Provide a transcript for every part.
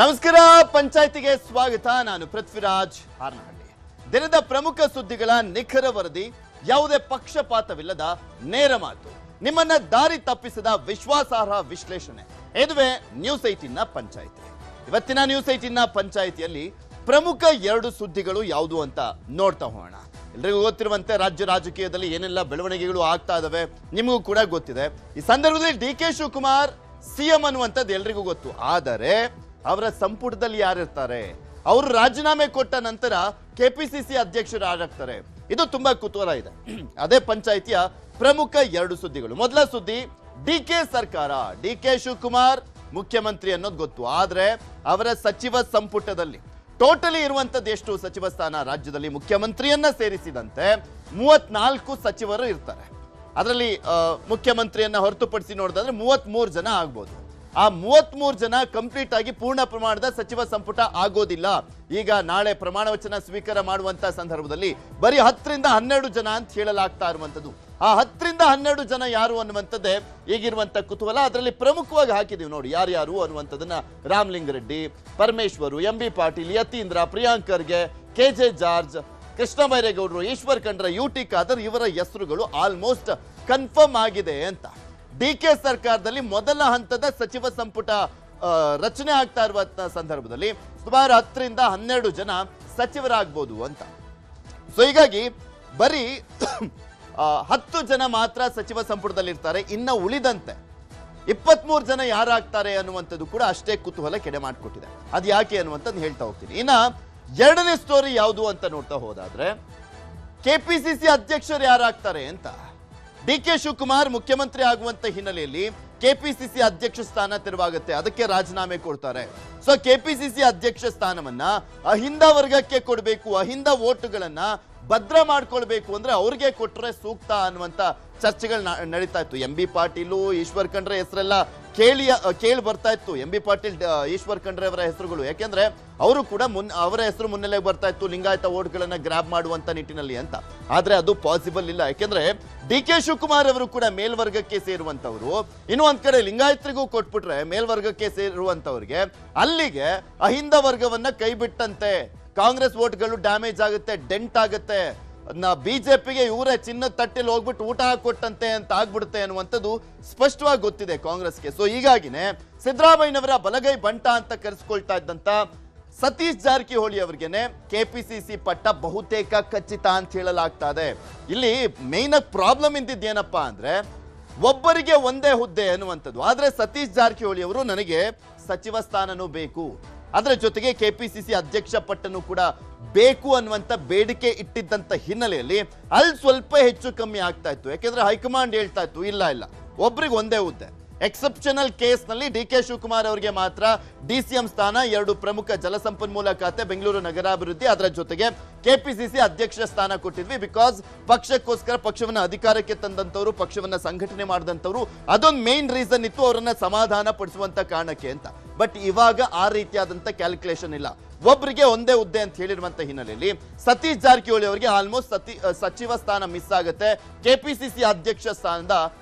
ನಮಸ್ಕಾರ. ಪಂಚಾಯತಿಗೆ ಸ್ವಾಗತ. ನಾನು ಪೃಥ್ವಿರಾಜ್ ಹಾರನಹಳ್ಳಿ. ದಿನದ ಪ್ರಮುಖ ಸುದ್ದಿಗಳ ನಿಖರ ವರದಿ, ಯಾವುದೇ ಪಕ್ಷಪಾತವಿಲ್ಲದ ನೇರ ಮಾತು, ನಿಮ್ಮನ್ನ ದಾರಿ ತಪ್ಪಿಸದ ವಿಶ್ವಾಸಾರ್ಹ ವಿಶ್ಲೇಷಣೆ. ಇದುವೇ ನ್ಯೂಸ್ 18ನ ಪಂಚಾಯಿತಿ. ಇವತ್ತಿನ ನ್ಯೂಸ್ 18ನ ಪಂಚಾಯಿತಿಯಲ್ಲಿ ಪ್ರಮುಖ ಎರಡು ಸುದ್ದಿಗಳು ಯಾವುದು ಅಂತ ನೋಡ್ತಾ ಹೋಗೋಣ. ಎಲ್ರಿಗೂ ಗೊತ್ತಿರುವಂತೆ ರಾಜ್ಯ ರಾಜಕೀಯದಲ್ಲಿ ಏನೆಲ್ಲ ಬೆಳವಣಿಗೆಗಳು ಆಗ್ತಾ ಇದಾವೆ ನಿಮಗೂ ಕೂಡ ಗೊತ್ತಿದೆ. ಈ ಸಂದರ್ಭದಲ್ಲಿ ಡಿ.ಕೆ. ಶಿವಕುಮಾರ್ ಸಿಎಂ ಅನ್ನುವಂಥದ್ದು ಎಲ್ರಿಗೂ ಗೊತ್ತು. ಆದರೆ ಅವರ ಸಂಪುಟದಲ್ಲಿ ಯಾರಿರ್ತಾರೆ, ಅವರು ರಾಜೀನಾಮೆ ಕೊಟ್ಟ ನಂತರ ಕೆಪಿಸಿಸಿ ಅಧ್ಯಕ್ಷರು ಯಾರಾಗ್ತಾರೆ, ಇದು ತುಂಬಾ ಕುತೂಹಲ ಇದೆ. ಅದೇ ಪಂಚಾಯಿತಿಯ ಪ್ರಮುಖ ಎರಡು ಸುದ್ದಿಗಳು. ಮೊದಲ ಸುದ್ದಿ, ಡಿ.ಕೆ. ಸರ್ಕಾರ, ಡಿ.ಕೆ. ಶಿವಕುಮಾರ್ ಮುಖ್ಯಮಂತ್ರಿ ಅನ್ನೋದು ಗೊತ್ತು. ಆದ್ರೆ ಅವರ ಸಚಿವ ಸಂಪುಟದಲ್ಲಿ ಟೋಟಲಿ ಇರುವಂತದ್ದು ಎಷ್ಟು ಸಚಿವ ಸ್ಥಾನ? ರಾಜ್ಯದಲ್ಲಿ ಮುಖ್ಯಮಂತ್ರಿಯನ್ನ ಸೇರಿಸಿದಂತೆ 34 ಸಚಿವರು ಇರ್ತಾರೆ. ಅದರಲ್ಲಿ ಮುಖ್ಯಮಂತ್ರಿಯನ್ನ ಹೊರತುಪಡಿಸಿ ನೋಡಿದ್ರೆ 33 ಜನ ಆಗ್ಬೋದು. ಆ 33 ಜನ ಕಂಪ್ಲೀಟ್ ಆಗಿ ಪೂರ್ಣ ಪ್ರಮಾಣದ ಸಚಿವ ಸಂಪುಟ ಆಗೋದಿಲ್ಲ. ಈಗ ನಾಳೆ ಪ್ರಮಾಣ ವಚನ ಸ್ವೀಕಾರ ಮಾಡುವಂತ ಸಂದರ್ಭದಲ್ಲಿ ಬರೀ 10ರಿಂದ 12 ಜನ ಅಂತ ಹೇಳಲಾಗ್ತಾ ಇರುವಂತದ್ದು. ಆ 10ರಿಂದ 12 ಜನ ಯಾರು ಅನ್ನುವಂಥದ್ದೇ ಈಗಿರುವಂತ ಕುತೂಹಲ. ಅದರಲ್ಲಿ ಪ್ರಮುಖವಾಗಿ ಹಾಕಿದೀವಿ ನೋಡಿ ಯಾರ್ಯಾರು ಅನ್ನುವಂಥದ್ದನ್ನ. Ramalingareddy, Parameshwar, M B. Patil, Yathindra, Priyank Kharge, K J. George, Krishna ಬೈರೇಗೌಡರು, ಈಶ್ವರ್ ಖಂಡ್ರೆ, ಯು.ಟಿ. ಖಾದರ್, ಇವರ ಹೆಸರುಗಳು ಆಲ್ಮೋಸ್ಟ್ ಕನ್ಫರ್ಮ್ ಆಗಿದೆ ಅಂತ. ಡಿ.ಕೆ. ಸರ್ಕಾರದಲ್ಲಿ ಮೊದಲ ಹಂತದ ಸಚಿವ ಸಂಪುಟ ರಚನೆ ಆಗ್ತಾ ಇರುವ ಸಂದರ್ಭದಲ್ಲಿ ಸುಮಾರು 10ರಿಂದ 12 ಜನ ಸಚಿವರಾಗಬಹುದು ಅಂತ. ಸೊ ಹೀಗಾಗಿ ಬರೀ 10 ಜನ ಮಾತ್ರ ಸಚಿವ ಸಂಪುಟದಲ್ಲಿ ಇರ್ತಾರೆ. ಇನ್ನ ಉಳಿದಂತೆ 23 ಜನ ಯಾರಾಗ್ತಾರೆ ಅನ್ನುವಂಥದ್ದು ಕೂಡ ಅಷ್ಟೇ ಕುತೂಹಲ ಕೆಡೆ ಮಾಡಿಕೊಟ್ಟಿದೆ. ಅದು ಯಾಕೆ ಅನ್ನುವಂಥದ್ದು ಹೇಳ್ತಾ ಹೋಗ್ತೀನಿ. ಇನ್ನ ಎರಡನೇ ಸ್ಟೋರಿ ಯಾವುದು ಅಂತ ನೋಡ್ತಾ ಹೋದಾದ್ರೆ, ಕೆಪಿಸಿಸಿ ಅಧ್ಯಕ್ಷರು ಯಾರಾಗ್ತಾರೆ ಅಂತ. ಡಿ.ಕೆ. ಶಿವಕುಮಾರ್ ಮುಖ್ಯಮಂತ್ರಿ ಆಗುವಂತ ಹಿನ್ನೆಲೆಯಲ್ಲಿ ಕೆಪಿಸಿಸಿ ಅಧ್ಯಕ್ಷ ಸ್ಥಾನ ತೆರವಾಗುತ್ತೆ. ಅದಕ್ಕೆ ರಾಜೀನಾಮೆ ಕೊಡ್ತಾರೆ. ಸೊ ಕೆಪಿಸಿಸಿ ಅಧ್ಯಕ್ಷ ಸ್ಥಾನವನ್ನ ಅಹಿಂದ ವರ್ಗಕ್ಕೆ ಕೊಡಬೇಕು, ಅಹಿಂದ ವೋಟುಗಳನ್ನ ಭದ್ರ ಮಾಡ್ಕೊಳ್ಬೇಕು ಅಂದ್ರೆ ಅವ್ರಿಗೆ ಕೊಟ್ರೆ ಸೂಕ್ತ ಅನ್ನುವಂತ ಚರ್ಚೆಗಳು ನಡೀತಾ ಇತ್ತು. ಎಂ.ಬಿ. ಪಾಟೀಲು, ಈಶ್ವರ್ ಖಂಡ್ರೆ ಹೆಸರೆಲ್ಲ ಕೇಳಿ ಬರ್ತಾ ಇತ್ತು. ಎಂ.ಬಿ. ಪಾಟೀಲ್, ಈಶ್ವರ್ ಖಂಡ್ರೆ ಅವರ ಹೆಸರುಗಳು. ಯಾಕೆಂದ್ರೆ ಅವರು ಕೂಡ ಅವರ ಹೆಸರು ಮುನ್ನೆಲೆ ಬರ್ತಾ ಇತ್ತು ಲಿಂಗಾಯತ ವೋಟ್ಗಳನ್ನ ಗ್ರಾಬ್ ಮಾಡುವಂತ ನಿಟ್ಟಿನಲ್ಲಿ ಅಂತ. ಆದ್ರೆ ಅದು ಪಾಸಿಬಲ್ ಇಲ್ಲ. ಯಾಕೆಂದ್ರೆ ಡಿ.ಕೆ. ಶಿವಕುಮಾರ್ ಅವರು ಕೂಡ ಮೇಲ್ವರ್ಗಕ್ಕೆ ಸೇರುವಂತವ್ರು. ಇನ್ನು ಒಂದ್ ಕಡೆ ಲಿಂಗಾಯತರಿಗೂ ಕೊಟ್ಬಿಟ್ರೆ ಮೇಲ್ವರ್ಗಕ್ಕೆ ಸೇರುವಂತವ್ರಿಗೆ ಅಲ್ಲಿಗೆ ಅಹಿಂದ ವರ್ಗವನ್ನ ಕೈ ಬಿಟ್ಟಂತೆ. ಕಾಂಗ್ರೆಸ್ ವೋಟ್ಗಳು ಡ್ಯಾಮೇಜ್ ಆಗುತ್ತೆ, ಡೆಂಟ್ ಆಗುತ್ತೆ, ಬಿಜೆಪಿಗೆ ಇವರೇ ಚಿನ್ನದ ತಟ್ಟೆಲಿ ಹೋಗ್ಬಿಟ್ಟು ಊಟ ಹಾಕೊಟ್ಟಂತೆ ಅಂತ ಆಗ್ಬಿಡುತ್ತೆ ಅನ್ನುವಂಥದ್ದು ಸ್ಪಷ್ಟವಾಗಿ ಗೊತ್ತಿದೆ ಕಾಂಗ್ರೆಸ್ಗೆ. ಸೊ ಹೀಗಾಗಿನೇ ಸಿದ್ದರಾಮಯ್ಯನವರ ಬಲಗೈ ಬಂಟ ಅಂತ ಕರೆಸ್ಕೊಳ್ತಾ ಇದ್ದಂತ ಸತೀಶ್ ಜಾರಕಿಹೊಳಿ ಅವರಿಗೆನೆ ಕೆಪಿಸಿಸಿ ಪಟ್ಟ ಬಹುತೇಕ ಖಚಿತ ಅಂತ ಹೇಳಲಾಗ್ತಾ ಇದೆ. ಇಲ್ಲಿ ಮೇನ್ ಪ್ರಾಬ್ಲಮ್ ಇದ್ದಿದ್ದೇನಪ್ಪಾ ಅಂದ್ರೆ ಒಬ್ಬರಿಗೆ ಒಂದೇ ಹುದ್ದೆ ಅನ್ನುವಂಥದ್ದು. ಆದ್ರೆ ಸತೀಶ್ ಜಾರಕಿಹೊಳಿ ಅವರು ನನಗೆ ಸಚಿವ ಸ್ಥಾನನೂ ಬೇಕು, ಅದರ ಜೊತೆಗೆ ಕೆಪಿಸಿಸಿ ಅಧ್ಯಕ್ಷ ಪಟ್ಟನ್ನು ಕೂಡ ಬೇಕು ಅನ್ನುವಂತ ಬೇಡಿಕೆ ಇಟ್ಟಿದ್ದಂತ ಹಿನ್ನೆಲೆಯಲ್ಲಿ ಅಲ್ಲಿ ಸ್ವಲ್ಪ ಹೆಚ್ಚು ಕಮ್ಮಿ ಆಗ್ತಾ ಇತ್ತು. ಯಾಕೆಂದ್ರೆ ಹೈಕಮಾಂಡ್ ಹೇಳ್ತಾ ಇತ್ತು ಇಲ್ಲ ಒಬ್ರಿಗೆ ಒಂದೇ ಹುದ್ದೆ. ಎಕ್ಸೆಪ್ಷನಲ್ ಕೇಸ್ ನಲ್ಲಿ ಡಿ.ಕೆ. ಶಿವಕುಮಾರ್ ಅವರಿಗೆ ಮಾತ್ರ ಡಿ.ಸಿ.ಎಂ ಸ್ಥಾನ, 2 ಪ್ರಮುಖ ಜಲಸಂಪನ್ಮೂಲ ಖಾತೆ, ಬೆಂಗಳೂರು ನಗರಾಭಿವೃದ್ಧಿ, ಅದರ ಜೊತೆಗೆ ಕೆಪಿಸಿಸಿ ಅಧ್ಯಕ್ಷ ಸ್ಥಾನ ಕೊಟ್ಟಿದ್ವಿ. ಬಿಕಾಸ್ ಪಕ್ಷಕ್ಕೋಸ್ಕರ ಪಕ್ಷವನ್ನ ಅಧಿಕಾರಕ್ಕೆ ತಂದಂತವ್ರು, ಪಕ್ಷವನ್ನ ಸಂಘಟನೆ ಮಾಡಿದಂತವ್ರು, ಅದೊಂದು ಮೇನ್ ರೀಸನ್ ಇತ್ತು ಅವರನ್ನ ಸಮಾಧಾನ ಪಡಿಸುವಂತ ಕಾರಣಕ್ಕೆ ಅಂತ. ಬಟ್ ಇವಾಗ ಆ ರೀತಿಯಾದಂತ ಕ್ಯಾಲ್ಕುಲೇಷನ್ ಇಲ್ಲ. ಒಬ್ಬರಿಗೆ ಒಂದೇ ಹುದ್ದೆ ಅಂತ ಹೇಳಿರುವಂತ ಹಿನ್ನೆಲೆಯಲ್ಲಿ ಸತೀಶ್ ಜಾರಕಿಹೊಳಿ ಅವರಿಗೆ ಆಲ್ಮೋಸ್ಟ್ ಸಚಿವ ಸ್ಥಾನ ಮಿಸ್ ಆಗುತ್ತೆ. ಕೆಪಿಸಿಸಿ ಅಧ್ಯಕ್ಷ ಸ್ಥಾನದ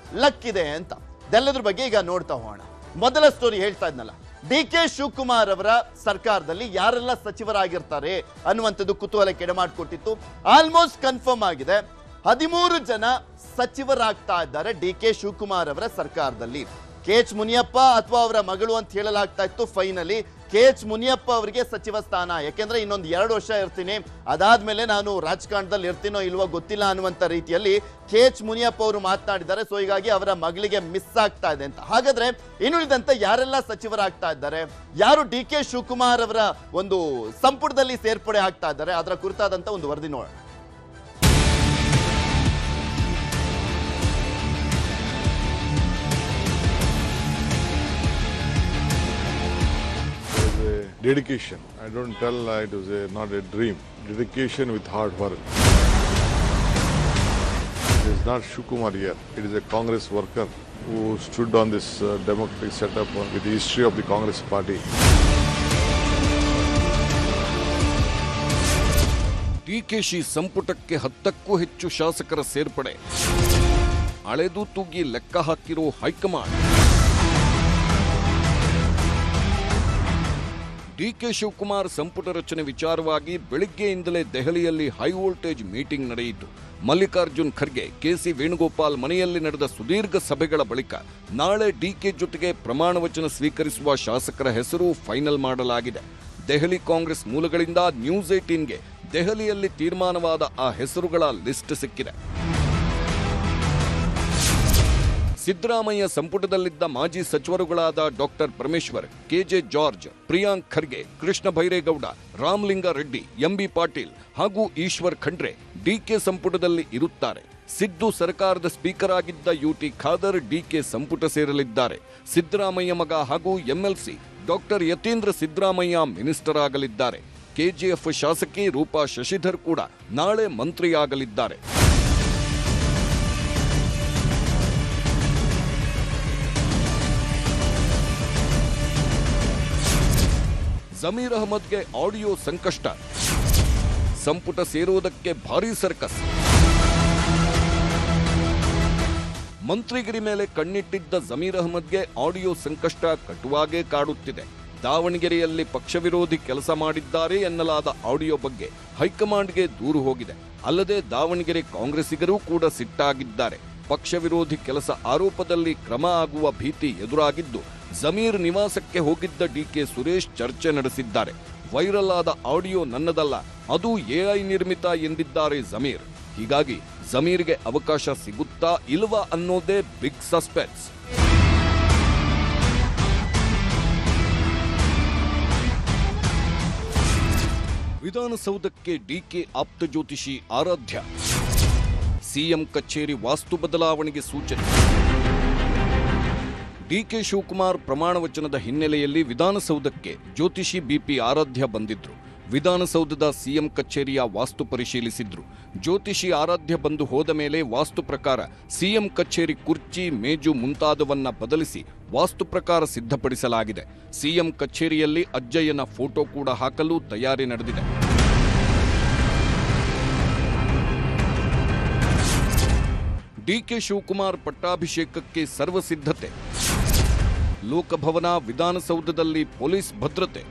ಲಕ್ ಇದೆ ಅಂತ. ಇದೆಲ್ಲದ್ರ ಬಗ್ಗೆ ಈಗ ನೋಡ್ತಾ ಹೋಗೋಣ. ಮೊದಲ ಸ್ಟೋರಿ ಹೇಳ್ತಾ ಇದ್ನಲ್ಲ, ಡಿ.ಕೆ. ಶಿವಕುಮಾರ್ ಅವರ ಸರ್ಕಾರದಲ್ಲಿ ಯಾರೆಲ್ಲ ಸಚಿವರಾಗಿರ್ತಾರೆ ಅನ್ನುವಂಥದ್ದು ಕುತೂಹಲ ಕೆಡೆ ಮಾಡಿಕೊಟ್ಟಿತ್ತು. ಆಲ್ಮೋಸ್ಟ್ ಕನ್ಫರ್ಮ್ ಆಗಿದೆ, 13 ಜನ ಸಚಿವರಾಗ್ತಾ ಇದ್ದಾರೆ ಡಿ.ಕೆ. ಶಿವಕುಮಾರ್ ಅವರ ಸರ್ಕಾರದಲ್ಲಿ. ಕೆ.ಎಚ್. ಮುನಿಯಪ್ಪ ಅಥವಾ ಅವರ ಮಗಳು ಅಂತ ಹೇಳಲಾಗ್ತಾ ಇತ್ತು. Finally KH. ಮುನಿಯಪ್ಪ ಅವರಿಗೆ ಸಚಿವ ಸ್ಥಾನ. ಯಾಕೆಂದ್ರೆ ಇನ್ನೊಂದು 2 ವರ್ಷ ಇರ್ತೀನಿ, ಅದಾದ್ಮೇಲೆ ನಾನು ರಾಜಕಾರಣದಲ್ಲಿ ಇರ್ತೀನೋ ಇಲ್ವೋ ಗೊತ್ತಿಲ್ಲ ಅನ್ನುವಂತ ರೀತಿಯಲ್ಲಿ ಕೆ.ಎಚ್. ಮುನಿಯಪ್ಪ ಅವರು ಮಾತನಾಡಿದ್ದಾರೆ. ಸೊ ಹೀಗಾಗಿ ಅವರ ಮಗಳಿಗೆ ಮಿಸ್ ಆಗ್ತಾ ಇದೆ ಅಂತ. ಹಾಗಾದ್ರೆ ಇನ್ನುಳಿದಂತೆ ಯಾರೆಲ್ಲ ಸಚಿವರಾಗ್ತಾ ಇದ್ದಾರೆ, ಯಾರು ಡಿ.ಕೆ. ಶಿವಕುಮಾರ್ ಅವರ ಒಂದು ಸಂಪುಟದಲ್ಲಿ ಸೇರ್ಪಡೆ ಆಗ್ತಾ ಇದ್ದಾರೆ, ಅದರ ಕುರಿತಾದಂತ ಒಂದು ವರದಿ ನೋಡೋಣ. Dedication. I don't tell it was not a dream. Dedication with hard work. It is not Shukumar here. It is a Congress worker who stood on this democratic setup with the history of the Congress party. DKShi ಸಂಪುಟಕ್ಕೆ 10ಕ್ಕೂ ಹೆಚ್ಚು ಶಾಸಕರ ಸೇರ್ಪಡೆ. ಅಳೆದು ತೂಗಿ ಲೆಕ್ಕ ಹಾಕಿರೋ high command. DK Shivakumar ಸಂಪುಟ ರಚನೆ ವಿಚಾರವಾಗಿ ಬೆಳಿಗ್ಗೆಯಿಂದಲೇ ದೆಹಲಿಯಲ್ಲಿ ಹೈ ವೋಲ್ಟೇಜ್ ಮೀಟಿಂಗ್ ನಡೆಯಿತು. ಮಲ್ಲಿಕಾರ್ಜುನ್ ಖರ್ಗೆ, ಕೆಸಿ ವೇಣುಗೋಪಾಲ್ ಮನೆಯಲ್ಲಿ ನಡೆದ ಸುದೀರ್ಘ ಸಭೆಗಳ ಬಳಿಕ ನಾಳೆ ಡಿಕೆ ಜೊತೆಗೆ ಪ್ರಮಾಣ ವಚನ ಸ್ವೀಕರಿಸುವ ಶಾಸಕರ ಹೆಸರು ಫೈನಲ್ ಮಾಡಲಾಗಿದೆ. ದೆಹಲಿ ಕಾಂಗ್ರೆಸ್ ಮೂಲಗಳಿಂದ ನ್ಯೂಸ್ 18ಗೆ ದೆಹಲಿಯಲ್ಲಿ ತೀರ್ಮಾನವಾದ ಆ ಹೆಸರುಗಳ ಲಿಸ್ಟ್ ಸಿಕ್ಕಿದೆ. ಸಿದ್ದರಾಮಯ್ಯ ಸಂಪುಟದಲ್ಲಿದ್ದ ಮಾಜಿ ಸಚಿವರುಗಳಾದ doctor Parameshwar, K J George, Priyank Kharge, Krishna Byregowda, Ramalingareddy, M B Patil ಹಾಗೂ ಈಶ್ವರ್ ಖಂಡ್ರೆ ಡಿಕೆ ಸಂಪುಟದಲ್ಲಿ ಇರುತ್ತಾರೆ. ಸಿದ್ದು ಸರ್ಕಾರದ ಸ್ಪೀಕರ್ ಆಗಿದ್ದ ಯುಟಿ ಖಾದರ್ ಡಿಕೆ ಸಂಪುಟ ಸೇರಲಿದ್ದಾರೆ. ಸಿದ್ದರಾಮಯ್ಯ ಮಗ ಹಾಗೂ MLC doctor Yathindra Siddaramaiah minister ಆಗಲಿದ್ದಾರೆ. ಕೆಜಿಎಫ್ ಶಾಸಕಿ ರೂಪಾ ಶಶಿಧರ್ ಕೂಡ ನಾಳೆ ಮಂತ್ರಿಯಾಗಲಿದ್ದಾರೆ. ಜಮೀರ್ ಅಹಮದ್ಗೆ ಆಡಿಯೋ ಸಂಕಷ್ಟ, ಸಂಪುಟ ಸೇರುವುದಕ್ಕೆ ಭಾರೀ ಸರ್ಕಸ್. ಮಂತ್ರಿಗಿರಿ ಮೇಲೆ ಕಣ್ಣಿಟ್ಟಿದ್ದ ಜಮೀರ್ ಅಹಮದ್ಗೆ ಆಡಿಯೋ ಸಂಕಷ್ಟ ಕಟುವಾಗೇ ಕಾಡುತ್ತಿದೆ. ದಾವಣಗೆರೆಯಲ್ಲಿ ಪಕ್ಷ ವಿರೋಧಿ ಕೆಲಸ ಮಾಡಿದ್ದಾರೆ ಎನ್ನಲಾದ ಆಡಿಯೋ ಬಗ್ಗೆ ಹೈಕಮಾಂಡ್ಗೆ ದೂರು ಹೋಗಿದೆ. ಅಲ್ಲದೆ ದಾವಣಗೆರೆ ಕಾಂಗ್ರೆಸ್ಸಿಗರೂ ಕೂಡ ಸಿಟ್ಟಾಗಿದ್ದಾರೆ. ಪಕ್ಷ ವಿರೋಧಿ ಕೆಲಸ ಆರೋಪದಲ್ಲಿ ಕ್ರಮ ಆಗುವ ಭೀತಿ ಎದುರಾಗಿದ್ದು ಜಮೀರ್ ನಿವಾಸಕ್ಕೆ ಹೋಗಿದ್ದ ಡಿಕೆ ಸುರೇಶ್ ಚರ್ಚೆ ನಡೆಸಿದ್ದಾರೆ. ವೈರಲ್ ಆದ ಆಡಿಯೋ ನನ್ನದಲ್ಲ, ಅದು ಎಐ ನಿರ್ಮಿತ ಎಂದಿದ್ದಾರೆ ಜಮೀರ್. ಹೀಗಾಗಿ ಜಮೀರ್ಗೆ ಅವಕಾಶ ಸಿಗುತ್ತಾ ಇಲ್ವಾ ಅನ್ನೋದೇ ಬಿಗ್ ಸಸ್ಪೆನ್ಸ್. ವಿಧಾನಸೌಧಕ್ಕೆ ಡಿಕೆ ಆಪ್ತ ಜ್ಯೋತಿಷಿ ಆರಾಧ್ಯ, ಸಿಎಂ ಕಚೇರಿ ವಾಸ್ತು ಬದಲಾವಣೆಗೆ ಸೂಚನೆ. ಡಿಕೆ ಶಿವಕುಮಾರ್ ಪ್ರಮಾಣ ವಚನದ ಹಿನ್ನೆಲೆಯಲ್ಲಿ ವಿಧಾನಸೌಧಕ್ಕೆ ಜ್ಯೋತಿಷಿ ಬಿಪಿ ಆರಾಧ್ಯ ಬಂದಿದ್ರು. ವಿಧಾನಸೌಧದ ಸಿಎಂ ಕಚೇರಿಯ ವಾಸ್ತು ಪರಿಶೀಲಿಸಿದ್ರು. ಜ್ಯೋತಿಷಿ ಆರಾಧ್ಯ ಬಂದು ಹೋದ ಮೇಲೆ ವಾಸ್ತು ಪ್ರಕಾರ ಸಿಎಂ ಕಚೇರಿ ಕುರ್ಚಿ, ಮೇಜು ಮುಂತಾದವನ್ನ ಬದಲಿಸಿ ವಾಸ್ತು ಪ್ರಕಾರ ಸಿದ್ಧಪಡಿಸಲಾಗಿದೆ. ಸಿಎಂ ಕಚೇರಿಯಲ್ಲಿ ಅಜ್ಜಯ್ಯನ ಫೋಟೋ ಕೂಡ ಹಾಕಲು ತಯಾರಿ ನಡೆದಿದೆ. ಡಿಕೆ ಶಿವಕುಮಾರ್ ಪಟ್ಟಾಭಿಷೇಕಕ್ಕೆ ಸರ್ವಸಿದ್ಧತೆ. ಲೋಕಭವನ, ವಿಧಾನಸೌಧದಲ್ಲಿ ಪೊಲೀಸ್ ಭದ್ರತೆ.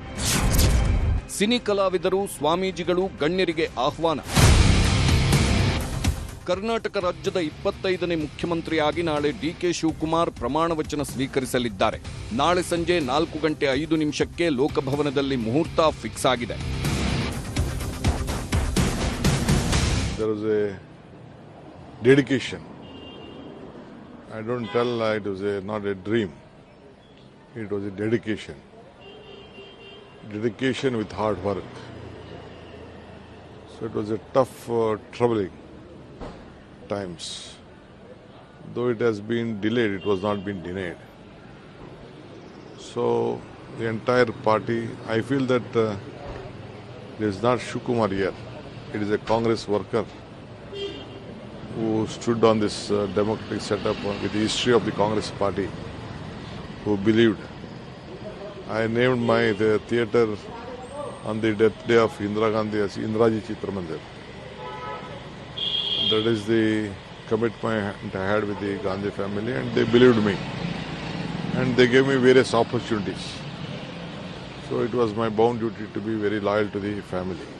ಸಿನಿ ಕಲಾವಿದರು, ಸ್ವಾಮೀಜಿಗಳು, ಗಣ್ಯರಿಗೆ ಆಹ್ವಾನ. ಕರ್ನಾಟಕ ರಾಜ್ಯದ 25ನೇ ಮುಖ್ಯಮಂತ್ರಿಯಾಗಿ ನಾಳೆ ಡಿಕೆ ಶಿವಕುಮಾರ್ ಪ್ರಮಾಣ ವಚನ ಸ್ವೀಕರಿಸಲಿದ್ದಾರೆ. ನಾಳೆ ಸಂಜೆ 4:05 ಲೋಕಭವನದಲ್ಲಿ ಮುಹೂರ್ತ ಫಿಕ್ಸ್ ಆಗಿದೆ. There was a dedication. I don't tell it was not a dream. It was a dedication. Dedication with hard work. So it was a tough, troubling times. Though it has been delayed, it was not been denied. So the entire party, I feel that it is not Shukumar here. It is a Congress worker who stood on this democratic setup with the history of the Congress party, who believed. I named the theatre on the death day of Indira Gandhi as Indraji Chitra Mandir. That is the commitment I had with the Gandhi family, and they believed me. And they gave me various opportunities. So it was my bound duty to be very loyal to the family,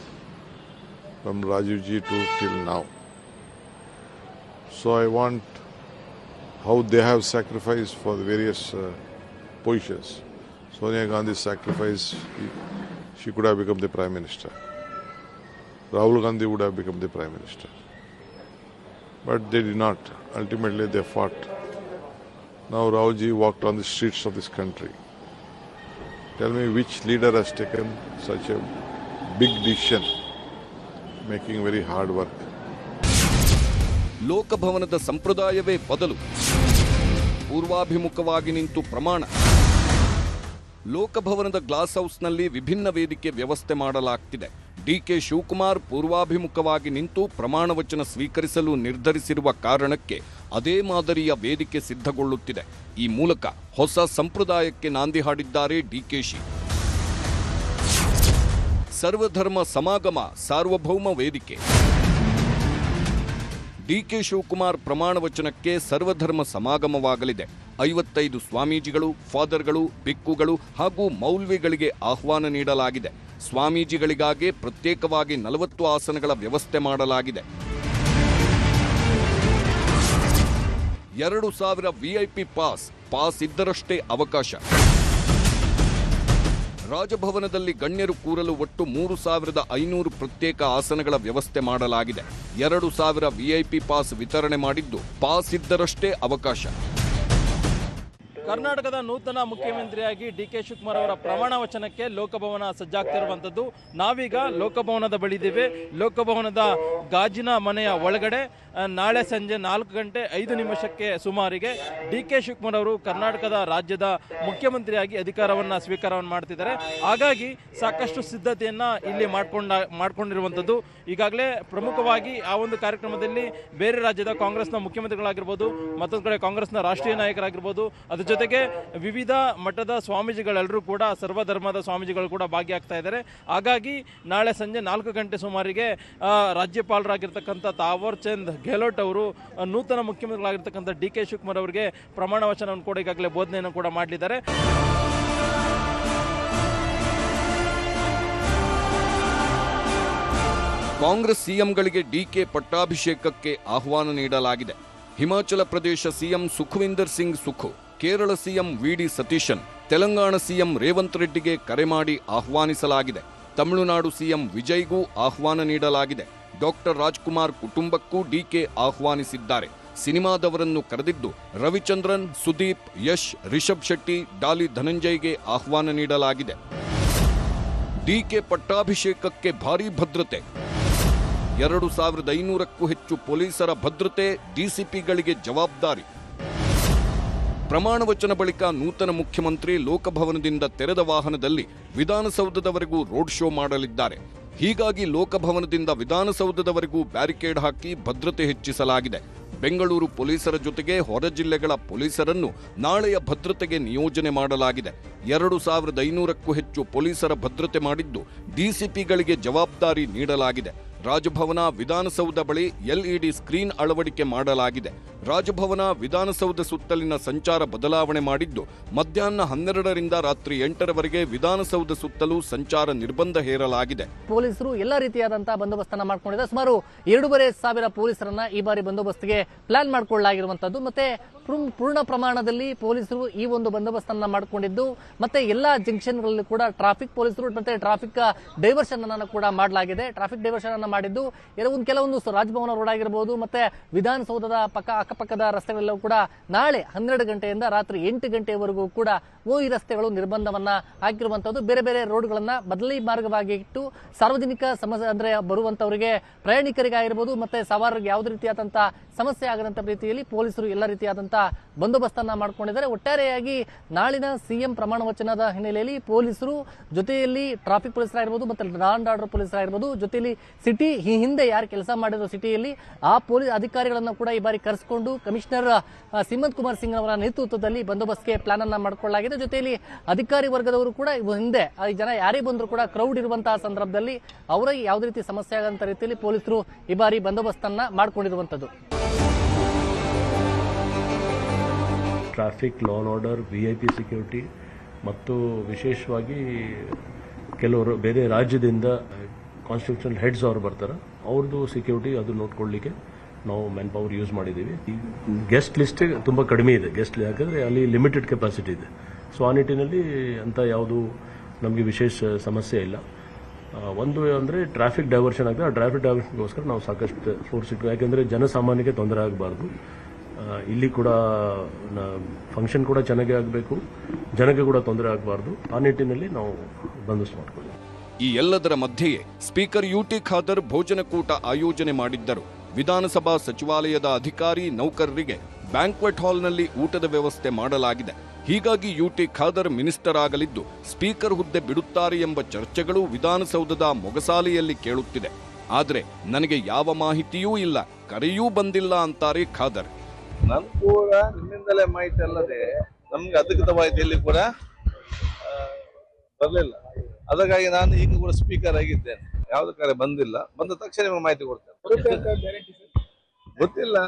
from Rajiv ji to till now. So I want how they have sacrificed for the various positions. Sonia Gandhi's sacrifice, she could have become the Prime Minister. Rahul Gandhi would have become the Prime Minister. But they did not. Ultimately they fought. Now Rahulji walked on the streets of this country. Tell me which leader has taken such a big decision, making very hard work. ಲೋಕಭವನದ ಸಂಪ್ರದಾಯವೇ ಬದಲು. ಪೂರ್ವಾಭಿಮುಖವಾಗಿ ನಿಂತು ಪ್ರಮಾಣ. ಲೋಕಭವನದ glass ಹೌಸ್ನಲ್ಲಿ ವಿಭಿನ್ನ ವೇದಿಕೆ ವ್ಯವಸ್ಥೆ ಮಾಡಲಾಗ್ತಿದೆ. DK Shivakumar ಪೂರ್ವಾಭಿಮುಖವಾಗಿ ನಿಂತು ಪ್ರಮಾಣ ವಚನ ಸ್ವೀಕರಿಸಲು ನಿರ್ಧರಿಸಿರುವ ಕಾರಣಕ್ಕೆ ಅದೇ ಮಾದರಿಯ ವೇದಿಕೆ ಸಿದ್ಧಗೊಳ್ಳುತ್ತಿದೆ. ಈ ಮೂಲಕ ಹೊಸ ಸಂಪ್ರದಾಯಕ್ಕೆ ನಾಂದಿ ಹಾಡಿದ್ದಾರೆ ಡಿಕೆಶಿ. ಸರ್ವಧರ್ಮ ಸಮಾಗಮ ಸಾರ್ವಭೌಮ ವೇದಿಕೆ. ಡಿಕೆ ಶಿವಕುಮಾರ್ ಪ್ರಮಾಣ ವಚನಕ್ಕೆ ಸರ್ವಧರ್ಮ ಸಮಾಗಮವಾಗಲಿದೆ. 55 ಸ್ವಾಮೀಜಿಗಳು, ಫಾದರ್ಗಳು, ಬಿಕ್ಕುಗಳು ಹಾಗೂ ಮೌಲ್ವಿಗಳಿಗೆ ಆಹ್ವಾನ ನೀಡಲಾಗಿದೆ. ಸ್ವಾಮೀಜಿಗಳಿಗಾಗಿ ಪ್ರತ್ಯೇಕವಾಗಿ 40 ಆಸನಗಳ ವ್ಯವಸ್ಥೆ ಮಾಡಲಾಗಿದೆ. 2000 ವಿಐಪಿ ಪಾಸ್ ಇದ್ದರಷ್ಟೇ ಅವಕಾಶ. ರಾಜಭವನದಲ್ಲಿ ಗಣ್ಯರು ಕೂರಲು ಒಟ್ಟು 3500 ಪ್ರತ್ಯೇಕ ಆಸನಗಳ ವ್ಯವಸ್ಥೆ ಮಾಡಲಾಗಿದೆ. 2000 ವಿಐಪಿ ಪಾಸ್ ವಿತರಣೆ ಮಾಡಿದ್ದು ಪಾಸ್ ಇದ್ದರಷ್ಟೇ ಅವಕಾಶ. ಕರ್ನಾಟಕದ ನೂತನ ಮುಖ್ಯಮಂತ್ರಿಯಾಗಿ ಡಿಕೆ ಶಿವಕುಮಾರ್ ಅವರ ಪ್ರಮಾಣ ವಚನಕ್ಕೆ ಲೋಕಭವನ ಸಜ್ಜಾಗ್ತಿರುವಂಥದ್ದು. ನಾವೀಗ ಲೋಕಭವನದ ಬಳಿ ಇದ್ದೀವಿ. ಲೋಕಭವನದ ಗಾಜಿನ ಮನೆಯ ಒಳಗಡೆ ನಾಳೆ ಸಂಜೆ 4:05 ಸುಮಾರಿಗೆ ಡಿಕೆ ಶಿವಕುಮಾರ್ ಅವರು ಕರ್ನಾಟಕದ ರಾಜ್ಯದ ಮುಖ್ಯಮಂತ್ರಿಯಾಗಿ ಅಧಿಕಾರವನ್ನು ಸ್ವೀಕಾರವನ್ನು ಮಾಡ್ತಿದ್ದಾರೆ. ಹಾಗಾಗಿ ಸಾಕಷ್ಟು ಸಿದ್ಧತೆಯನ್ನ ಇಲ್ಲಿ ಮಾಡ್ಕೊಂಡಿರುವಂಥದ್ದು. ಈಗಾಗಲೇ ಪ್ರಮುಖವಾಗಿ ಆ ಒಂದು ಕಾರ್ಯಕ್ರಮದಲ್ಲಿ ಬೇರೆ ರಾಜ್ಯದ ಕಾಂಗ್ರೆಸ್ನ ಮುಖ್ಯಮಂತ್ರಿಗಳಾಗಿರ್ಬೋದು, ಮತ್ತೊಂದು ಕಡೆ ಕಾಂಗ್ರೆಸ್ನ ರಾಷ್ಟ್ರೀಯ ನಾಯಕರಾಗಿರ್ಬೋದು, ಅದ್ರ ಜೊತೆಗೆ ವಿವಿಧ ಮಠದ ಸ್ವಾಮೀಜಿಗಳೆಲ್ಲರೂ ಕೂಡ, ಸರ್ವಧರ್ಮದ ಸ್ವಾಮೀಜಿಗಳು ಕೂಡ ಭಾಗಿಯಾಗ್ತಾ ಇದ್ದಾರೆ. ಹಾಗಾಗಿ ನಾಳೆ ಸಂಜೆ 4 ಗಂಟೆ ಸುಮಾರಿಗೆ ರಾಜ್ಯಪಾಲರಾಗಿರ್ತಕ್ಕಂಥ ತಾವರ್ ಚಂದ್ ಗೆಹ್ಲೋಟ್ ಅವರು ನೂತನ ಮುಖ್ಯಮಂತ್ರಿಗಳಾಗಿರ್ತಕ್ಕಂಥ ಡಿಕೆ ಶಿವಕುಮಾರ್ ಅವರಿಗೆ ಪ್ರಮಾಣ ವಚನವನ್ನು ಕೂಡ ಈಗಾಗಲೇ ಬೋಧನೆಯನ್ನು ಕೂಡ ಮಾಡಲಿದ್ದಾರೆ. ಕಾಂಗ್ರೆಸ್ ಸಿಎಂಗಳಿಗೆ ಡಿಕೆ ಪಟ್ಟಾಭಿಷೇಕಕ್ಕೆ ಆಹ್ವಾನ ನೀಡಲಾಗಿದೆ. Himachal Pradesh CM Sukhvinder Singh Sukhu, Kerala CM VD Satheesan, Telangana CM Revanth ರೆಡ್ಡಿಗೆ ಕರೆ ಮಾಡಿ ಆಹ್ವಾನಿಸಲಾಗಿದೆ. ತಮಿಳುನಾಡು ಸಿಎಂ ವಿಜಯ್ಗೂ ಆಹ್ವಾನ ನೀಡಲಾಗಿದೆ. ಡಾಕ್ಟರ್ ರಾಜ್ಕುಮಾರ್ ಕುಟುಂಬಕ್ಕೂ ಡಿಕೆ ಆಹ್ವಾನಿಸಿದ್ದಾರೆ. ಸಿನಿಮಾದವರನ್ನು ಕರೆದಿದ್ದು ರವಿಚಂದ್ರನ್, ಸುದೀಪ್, ಯಶ್, ರಿಷಬ್ ಶೆಟ್ಟಿ, ಡಾಲಿ ಧನಂಜಯ್ಗೆ ಆಹ್ವಾನ ನೀಡಲಾಗಿದೆ. ಡಿಕೆ ಪಟ್ಟಾಭಿಷೇಕಕ್ಕೆ ಭಾರೀ ಭದ್ರತೆ. 2500ಕ್ಕೂ ಹೆಚ್ಚು ಪೊಲೀಸರ ಭದ್ರತೆ, ಡಿಸಿಪಿಗಳಿಗೆ ಜವಾಬ್ದಾರಿ. ಪ್ರಮಾಣ ವಚನ ಬಳಿಕ ನೂತನ ಮುಖ್ಯಮಂತ್ರಿ ಲೋಕಭವನದಿಂದ ತೆರೆದ ವಾಹನದಲ್ಲಿ ವಿಧಾನಸೌಧದವರೆಗೂ ರೋಡ್ ಶೋ ಮಾಡಲಿದ್ದಾರೆ. ಹೀಗಾಗಿ ಲೋಕಭವನದಿಂದ ವಿಧಾನಸೌಧದವರೆಗೂ ಬ್ಯಾರಿಕೇಡ್ ಹಾಕಿ ಭದ್ರತೆ ಹೆಚ್ಚಿಸಲಾಗಿದೆ. ಬೆಂಗಳೂರು ಪೊಲೀಸರ ಜೊತೆಗೆ ಹೊರ ಜಿಲ್ಲೆಗಳ ಪೊಲೀಸರನ್ನು ನಾಳೆಯ ಭದ್ರತೆಗೆ ನಿಯೋಜನೆ ಮಾಡಲಾಗಿದೆ. 2500ಕ್ಕೂ ಹೆಚ್ಚು ಪೊಲೀಸರ ಭದ್ರತೆ ಮಾಡಿದ್ದು ಡಿಸಿಪಿಗಳಿಗೆ ಜವಾಬ್ದಾರಿ ನೀಡಲಾಗಿದೆ. ರಾಜಭವನ, ವಿಧಾನಸೌಧ ಬಳಿ ಎಲ್ಇಡಿ ಸ್ಕ್ರೀನ್ ಅಳವಡಿಕೆ ಮಾಡಲಾಗಿದೆ. ರಾಜಭವನ, ವಿಧಾನಸೌಧ ಸುತ್ತಲಿನ ಸಂಚಾರ ಬದಲಾವಣೆ ಮಾಡಿದ್ದು ಮಧ್ಯಾಹ್ನ 12ರಿಂದ ರಾತ್ರಿ 8ರವರೆಗೆ ವಿಧಾನಸೌಧ ಸುತ್ತಲೂ ಸಂಚಾರ ನಿರ್ಬಂಧ ಹೇರಲಾಗಿದೆ. ಪೊಲೀಸರು ಎಲ್ಲ ರೀತಿಯಾದಂತಹ ಬಂದೋಬಸ್ತನ್ನ ಮಾಡ್ಕೊಂಡಿದ್ದಾರೆ. ಸುಮಾರು 2,500 ಪೊಲೀಸರನ್ನ ಈ ಬಾರಿ ಬಂದೋಬಸ್ತಿಗೆ ಪ್ಲಾನ್ ಮಾಡಿಕೊಳ್ಳಲಾಗಿರುವಂತದ್ದು. ಮತ್ತೆ ಪೂರ್ಣ ಪ್ರಮಾಣದಲ್ಲಿ ಪೊಲೀಸರು ಈ ಒಂದು ಬಂದೋಬಸ್ತನ್ನ ಮಾಡಿಕೊಂಡಿದ್ದು, ಮತ್ತೆ ಎಲ್ಲಾ ಜಂಕ್ಷನ್ಗಳಲ್ಲಿ ಕೂಡ ಟ್ರಾಫಿಕ್ ಪೊಲೀಸರು ಮತ್ತೆ ಟ್ರಾಫಿಕ್ ಡೈವರ್ಷನ್ ಅನ್ನು ಕೂಡ ಮಾಡಲಾಗಿದೆ. ಟ್ರಾಫಿಕ್ ಡೈವರ್ಷನ್ ಅನ್ನು ಮಾಡಿದ್ದು ಕೆಲವೊಂದು ರಾಜಭವನ ರೋಡ್ ಆಗಿರಬಹುದು, ಮತ್ತೆ ವಿಧಾನಸೌಧದ ಅಕ್ಕಪಕ್ಕದ ರಸ್ತೆಗಳೆಲ್ಲವೂ ಕೂಡ ನಾಳೆ 12 ಗಂಟೆಯಿಂದ ರಾತ್ರಿ 8 ಗಂಟೆವರೆಗೂ ಕೂಡ ಈ ರಸ್ತೆಗಳು ನಿರ್ಬಂಧವನ್ನ ಹಾಕಿರುವಂತದ್ದು. ಬೇರೆ ಬೇರೆ ರೋಡ್ಗಳನ್ನ ಬದಲಿ ಮಾರ್ಗವಾಗಿ ಇಟ್ಟು ಸಾರ್ವಜನಿಕ ಸಮಸ್ಯೆ ಅಂದ್ರೆ ಬರುವಂತವರಿಗೆ, ಪ್ರಯಾಣಿಕರಿಗಾಗಿರ್ಬೋದು ಮತ್ತೆ ಸವಾರರಿಗೆ ಯಾವುದೇ ರೀತಿಯಾದಂತಹ ಸಮಸ್ಯೆ ಆಗದಂತ ರೀತಿಯಲ್ಲಿ ಪೊಲೀಸರು ಎಲ್ಲ ರೀತಿಯಾದಂತಹ ಬಂದೋಬಸ್ತನ್ನ ಮಾಡಿಕೊಂಡಿದ್ದಾರೆ. ಒಟ್ಟಾರೆಯಾಗಿ ನಾಳಿನ ಸಿಎಂ ಪ್ರಮಾಣ ವಚನದ ಹಿನ್ನೆಲೆಯಲ್ಲಿ ಪೊಲೀಸರು ಜೊತೆಯಲ್ಲಿ ಟ್ರಾಫಿಕ್ ಪೊಲೀಸರಾಗಿರ್ಬೋದು ಮತ್ತೆ ಲಾ ಅಂಡ್ ಆರ್ಡರ್ ಪೊಲೀಸರಾಗಿರ್ಬೋದು, ಜೊತೆಯಲ್ಲಿ ಸಿಟಿ ಈ ಹಿಂದೆ ಯಾರು ಕೆಲಸ ಮಾಡಿದ್ರು ಸಿಟಿಯಲ್ಲಿ ಆ ಪೊಲೀಸ್ ಅಧಿಕಾರಿಗಳನ್ನು ಕೂಡ ಈ ಬಾರಿ ಕರೆಸಿಕೊಂಡು ಕಮಿಷನರ್ ಸಿಮಂತ್ ಕುಮಾರ್ ಸಿಂಗ್ ಅವರ ನೇತೃತ್ವದಲ್ಲಿ ಬಂದೋಬಸ್ತ್ಗೆ ಪ್ಲಾನ್ ಅನ್ನ ಮಾಡಿಕೊಳ್ಳಲಾಗಿದೆ. ಜೊತೆಯಲ್ಲಿ ಅಧಿಕಾರಿ ವರ್ಗದವರು ಕೂಡ ಹಿಂದೆ ಈ ಜನ ಯಾರೇ ಬಂದರೂ ಕೂಡ ಕ್ರೌಡ್ ಇರುವಂತಹ ಸಂದರ್ಭದಲ್ಲಿ ಅವರಿಗೆ ಯಾವುದೇ ರೀತಿ ಸಮಸ್ಯೆ ಆಗಂತ ರೀತಿಯಲ್ಲಿ ಪೊಲೀಸರು ಈ ಬಾರಿ ಬಂದೋಬಸ್ತನ್ನ ಮಾಡಿಕೊಂಡಿರುವಂತದ್ದು. Traffic, law and order, VIP security ಮತ್ತು ವಿಶೇಷವಾಗಿ ಕೆಲವರು ಬೇರೆ ರಾಜ್ಯದಿಂದ ಕಾನ್ಸ್ಟಿಟ್ಯೂಷನಲ್ ಹೆಡ್ಸ್ ಅವರು ಬರ್ತಾರೆ, ಅವ್ರದ್ದು ಸೆಕ್ಯೂರಿಟಿ ಅದು ನೋಡ್ಕೊಳ್ಳಿಕ್ಕೆ ನಾವು ಮ್ಯಾನ್ ಪವರ್ ಯೂಸ್ ಮಾಡಿದ್ದೀವಿ. ಈ ಗೆಸ್ಟ್ ಲಿಸ್ಟ್ ತುಂಬ ಕಡಿಮೆ ಇದೆ. ಯಾಕಂದರೆ ಅಲ್ಲಿ ಲಿಮಿಟೆಡ್ ಕೆಪಾಸಿಟಿ ಇದೆ. ಸೊ ಆ ನಿಟ್ಟಿನಲ್ಲಿ ಅಂತ ಯಾವುದು ನಮಗೆ ವಿಶೇಷ ಸಮಸ್ಯೆ ಇಲ್ಲ. ಒಂದು ಅಂದರೆ ಟ್ರಾಫಿಕ್ ಡೈವರ್ಷನ್ ಆಗ್ತದೆ. ಆ ಟ್ರಾಫಿಕ್ ಡೈವರ್ಷನ್ಗೋಸ್ಕರ ನಾವು ಸಾಕಷ್ಟು ಫೋರ್ಸ್ ಇಟ್ಟು, ಯಾಕೆಂದರೆ ಜನಸಾಮಾನ್ಯಕ್ಕೆ ತೊಂದರೆ ಆಗಬಾರ್ದು. ಇಲ್ಲಿ ಕೂಡ ಫಂಕ್ಷನ್ ಕೂಡ ಚೆನ್ನಾಗಿ ಆಗಬೇಕು, ಜನಕ್ಕೆ ಕೂಡ ತೊಂದರೆ ಆಗಬಾರ್ದು. ಆ ನಿಟ್ಟಿನಲ್ಲಿ ನಾವು ಬಂದೋಬಸ್ತ್ ಮಾಡಿಕೊಳ್ಳಿ. ಈ ಎಲ್ಲದರ ಮಧ್ಯೆಯೇ ಸ್ಪೀಕರ್ ಯುಟಿ ಖಾದರ್ ಭೋಜನಕೂಟ ಆಯೋಜನೆ ಮಾಡಿದ್ದರು. ವಿಧಾನಸಭಾ ಸಚಿವಾಲಯದ ಅಧಿಕಾರಿ ನೌಕರರಿಗೆ ಬ್ಯಾಂಕ್ವೆಟ್ ಹಾಲ್ನಲ್ಲಿ ಊಟದ ವ್ಯವಸ್ಥೆ ಮಾಡಲಾಗಿದೆ. ಹೀಗಾಗಿ ಯುಟಿ ಖಾದರ್ ಮಿನಿಸ್ಟರ್ ಆಗಲಿದ್ದು ಸ್ಪೀಕರ್ ಹುದ್ದೆ ಬಿಡುತ್ತಾರೆ ಎಂಬ ಚರ್ಚೆಗಳು ವಿಧಾನಸೌಧದ ಮೊಗಸಾಲೆಯಲ್ಲಿ ಕೇಳುತ್ತಿದೆ. ಆದರೆ ನನಗೆ ಯಾವ ಮಾಹಿತಿಯೂ ಇಲ್ಲ, ಕರೆಯೂ ಬಂದಿಲ್ಲ ಅಂತಾರೆ ಖಾದರ್. ನನ್ ಕೂಡ ನಿಮ್ಮಿಂದಲೇ ಮಾಹಿತಿ ಅಲ್ಲದೆ ನಮ್ಗೆ ಅಧಿಕೃತ ಮಾಹಿತಿಯಲ್ಲಿ ಕೂಡ ಬರಲಿಲ್ಲ. ಅದಕ್ಕಾಗಿ ನಾನು ಈಗ ಕೂಡ ಸ್ಪೀಕರ್ ಆಗಿದ್ದೇನೆ. ಯಾವ್ದು ಕರೆ ಬಂದಿಲ್ಲ. ಬಂದ ತಕ್ಷಣ ನಿಮಗೆ ಮಾಹಿತಿ ಕೊಡ್ತೇನೆ. ಗೊತ್ತಿಲ್ಲ.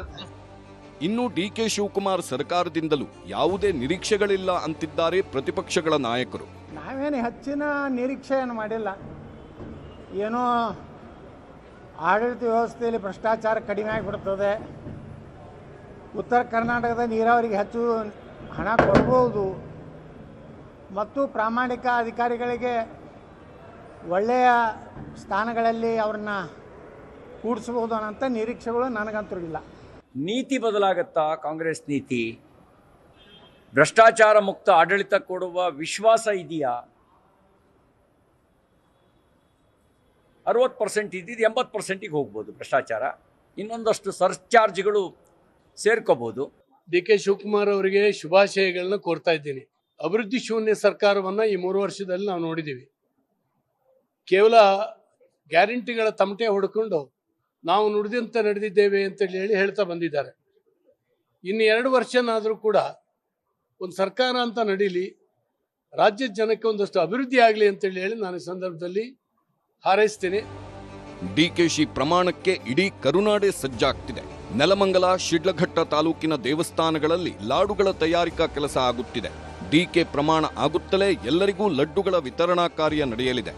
ಇನ್ನು ಡಿಕೆ ಶಿವಕುಮಾರ್ ಸರ್ಕಾರದಿಂದಲೂ ಯಾವುದೇ ನಿರೀಕ್ಷೆಗಳಿಲ್ಲ ಅಂತಿದ್ದಾರೆ ಪ್ರತಿಪಕ್ಷಗಳ ನಾಯಕರು. ನಾವೇನು ಹೆಚ್ಚಿನ ನಿರೀಕ್ಷೆಯನ್ನು ಮಾಡಿಲ್ಲ. ಏನೋ ಆಡಳಿತ ವ್ಯವಸ್ಥೆಯಲ್ಲಿ ಭ್ರಷ್ಟಾಚಾರ ಕಡಿಮೆ ಆಗಿಬಿಡ್ತದೆ, ಉತ್ತರ ಕರ್ನಾಟಕದ ನೀರಾವರಿಗೆ ಹೆಚ್ಚು ಹಣ ಕೊಡ್ಬೋದು ಮತ್ತು ಪ್ರಾಮಾಣಿಕ ಅಧಿಕಾರಿಗಳಿಗೆ ಒಳ್ಳೆಯ ಸ್ಥಾನಗಳಲ್ಲಿ ಅವ್ರನ್ನ ಕೂಡಿಸ್ಬೋದು ಅನ್ನೋಂಥ ನಿರೀಕ್ಷೆಗಳು ನನಗಂತೂ ಇಲ್ಲ. ನೀತಿ ಬದಲಾಗತ್ತಾ? ಕಾಂಗ್ರೆಸ್ ನೀತಿ ಭ್ರಷ್ಟಾಚಾರ ಮುಕ್ತ ಆಡಳಿತ ಕೊಡುವ ವಿಶ್ವಾಸ ಇದೆಯಾ? 60% ಇದ್ದಿದ್ದು 80%ಗೆ ಹೋಗ್ಬೋದು ಭ್ರಷ್ಟಾಚಾರ. ಇನ್ನೊಂದಷ್ಟು ಸರ್ಚಾರ್ಜ್ಗಳು ಸೇರ್ಕೋಬಹುದು. ಡಿ.ಕೆ. ಶಿವಕುಮಾರ್ ಅವರಿಗೆ ಶುಭಾಶಯಗಳನ್ನ ಕೋರ್ತಾ ಇದ್ದೀನಿ. ಅಭಿವೃದ್ಧಿ ಶೂನ್ಯ ಸರ್ಕಾರವನ್ನು ಈ 3 ವರ್ಷದಲ್ಲಿ ನಾವು ನೋಡಿದ್ದೀವಿ. ಕೇವಲ ಗ್ಯಾರಂಟಿಗಳ ತಮಟೆ ಹೊಡ್ಕೊಂಡು ನಾವು ನುಡಿದಂತೆ ನಡೆದಿದ್ದೇವೆ ಅಂತೇಳಿ ಹೇಳ್ತಾ ಬಂದಿದ್ದಾರೆ. ಇನ್ನು 2 ವರ್ಷನಾದರೂ ಕೂಡ ಒಂದು ಸರ್ಕಾರ ಅಂತ ನಡೀಲಿ, ರಾಜ್ಯದ ಜನಕ್ಕೆ ಒಂದಷ್ಟು ಅಭಿವೃದ್ಧಿ ಆಗಲಿ ಅಂತೇಳಿ ನಾನು ಈ ಸಂದರ್ಭದಲ್ಲಿ ಹಾರೈಸ್ತೇನೆ. ಡಿಕೆಶಿ ಪ್ರಮಾಣಕ್ಕೆ ಇಡೀ ಕರುನಾಡೆ ಸಜ್ಜಾಗ್ತಿದೆ. ನೆಲಮಂಗಲ, ಶಿಡ್ಲಘಟ್ಟ ತಾಲೂಕಿನ ದೇವಸ್ಥಾನಗಳಲ್ಲಿ ಲಾಡುಗಳ ತಯಾರಿಕಾ ಕೆಲಸ ಆಗುತ್ತಿದೆ. ಡಿಕೆ ಪ್ರಮಾಣ ಆಗುತ್ತಲೇ ಎಲ್ಲರಿಗೂ ಲಡ್ಡುಗಳ ವಿತರಣಾ ಕಾರ್ಯ ನಡೆಯಲಿದೆ.